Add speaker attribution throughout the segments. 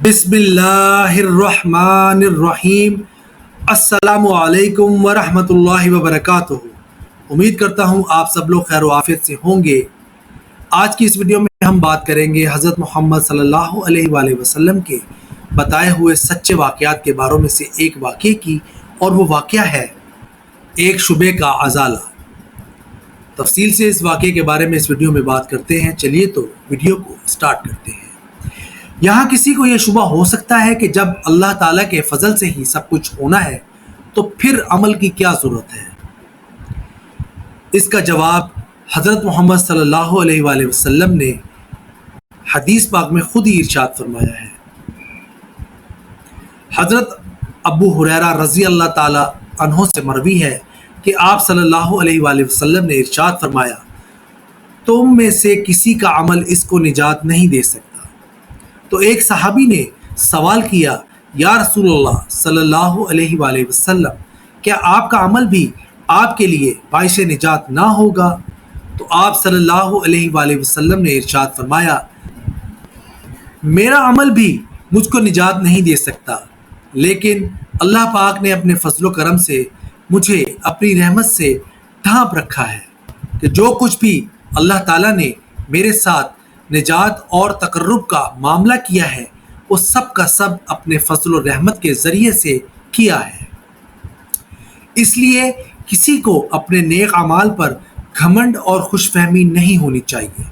Speaker 1: बिस्मिल्लाहिर्रहमानिर्रहीम। अस्सलामु अलैकुम वरहमतुल्लाहि वबरकातुहू। उम्मीद करता हूँ आप सब लोग खैर आफियत से होंगे। आज की इस वीडियो में हम बात करेंगे हज़रत मोहम्मद सल्लल्लाहु अलैहि वसल्लम के बताए हुए सच्चे वाक़यात के बारे में से एक वाक़े की, और वो वाक़या है एक शुबे का अज़ाला। तफसील से इस वाक़े के बारे में इस वीडियो में बात करते हैं। चलिए तो वीडियो को स्टार्ट करते हैं। यहाँ किसी को ये शुबा हो सकता है कि जब अल्लाह ताला के फजल से ही सब कुछ होना है तो फिर अमल की क्या ज़रूरत है। इसका जवाब हज़रत मोहम्मद सल्लल्लाहु अलैहि वसल्लम ने हदीस पाक में खुद ही इरशाद फरमाया है। हज़रत अबू हुरैरा रज़ी अल्लाह ताला अन्हो से मरवी है कि आप सल्लल्लाहु अलैहि वसल्लम ने इरशाद फरमाया, तुम में से किसी का अमल इसको निजात नहीं दे सकता। तो एक सहाबी ने सवाल किया, या रसूलल्लाह सल्लल्लाहु अलैहि वसल्लम, क्या आपका अमल भी आपके लिए बाइश निजात ना होगा? तो आप सल्लल्लाहु अलैहि वसल्लम ने इरशाद फरमाया, मेरा अमल भी मुझको निजात नहीं दे सकता, लेकिन अल्लाह पाक ने अपने फजलो करम से मुझे अपनी रहमत से ढांप रखा है कि जो कुछ भी अल्लाह ताला ने मेरे साथ निजात और तकर्रुब का मामला किया है वो सब का सब अपने फजल और रहमत के ज़रिए से किया है। इसलिए किसी को अपने नेक अमाल पर घमंड और खुशफहमी नहीं होनी चाहिए,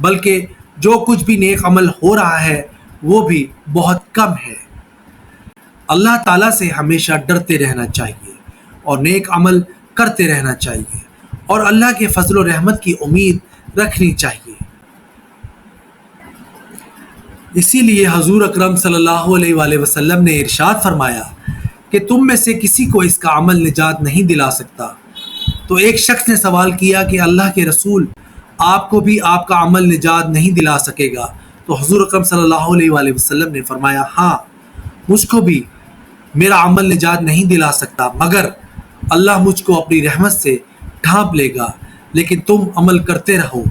Speaker 1: बल्कि जो कुछ भी नेक अमल हो रहा है वो भी बहुत कम है। अल्लाह ताला से हमेशा डरते रहना चाहिए और नेक अमल करते रहना चाहिए और अल्लाह के फजल और रहमत की उम्मीद रखनी चाहिए। इसीलिए हजूर अकरम सल्लल्लाहु अलैहि वसल्लम ने इरशाद फरमाया कि तुम में से किसी को इसका अमल निजात नहीं दिला सकता। तो एक शख्स ने सवाल किया कि अल्लाह के रसूल, आपको भी आपका अमल निजात नहीं दिला सकेगा? तो हजूर अकरम सल्लल्लाहु अलैहि वसल्लम ने फरमाया, हाँ, मुझको भी मेरा अमल निजात नहीं दिला सकता, मगर अल्लाह मुझको अपनी रहमत से ढांप लेगा, लेकिन तुम अमल करते रहो।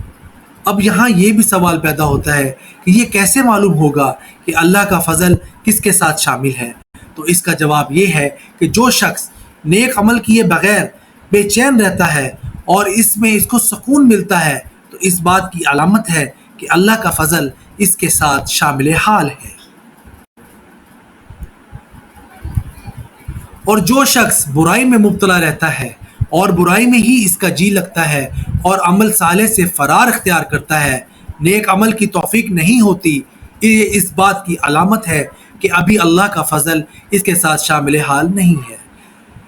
Speaker 1: अब यहाँ ये भी सवाल पैदा होता है कि ये कैसे मालूम होगा कि अल्लाह का फजल किसके साथ शामिल है? तो इसका जवाब ये है कि जो शख्स नेक अमल किए बगैर बेचैन रहता है और इसमें इसको सुकून मिलता है, तो इस बात की अलामत है कि अल्लाह का फजल इसके साथ शामिल हाल है। और जो शख्स बुराई में मुब्तला रहता है और बुराई में ही इसका जी लगता है और अमल साले से फरार इख्तियार करता है, नेक अमल की तौफीक नहीं होती, ये इस बात की अलामत है कि अभी अल्लाह का फजल इसके साथ शामिल हाल नहीं है।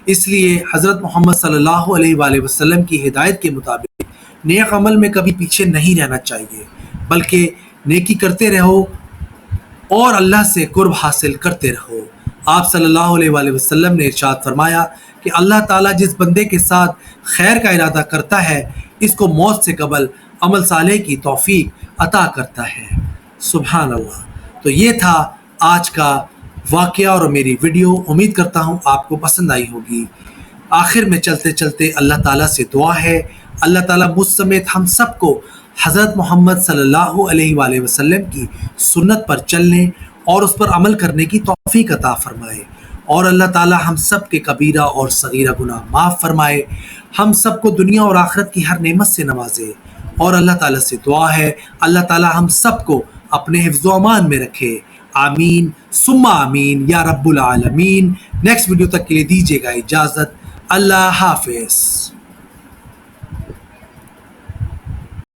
Speaker 1: इसलिए हज़रत मोहम्मद सल्लल्लाहु अलैहि वसल्लम की हिदायत के मुताबिक नेक अमल में कभी पीछे नहीं रहना चाहिए, बल्कि नेकी करते रहो और अल्लाह से कुर्ब हासिल करते रहो। आप सल्लल्लाहु अलैहि वसल्लम ने इरशाद फरमाया कि अल्लाह ताला जिस बंदे के साथ खैर का इरादा करता है, इसको मौत से कबल अमल साले की तौफीक अता करता है। सुभान अल्लाह। तो ये था आज का वाक़या और मेरी वीडियो। उम्मीद करता हूँ आपको पसंद आई होगी। आखिर में चलते चलते अल्लाह ताला से दुआ है, अल्लाह ताला मुझ समेत हम सबको हज़रत मोहम्मद सल्लल्लाहु अलैहि वसल्लम की सुन्नत पर चलने और उस पर अमल करने की तौफीक अता फरमाए, और अल्लाह ताला हम सब के कबीरा और सगीरा गुनाह माफ़ फरमाए, हम सबको दुनिया और आखिरत की हर नेमत से नवाजे। और अल्लाह ताला से दुआ है अल्लाह ताला हम सबको अपने हिफ्ज़ व अमान में रखे। आमीन सुम्मा आमीन या रब्बुल आलमीन। नेक्स्ट वीडियो तक के लिए दीजिएगा इजाज़त। अल्लाह हाफिज़।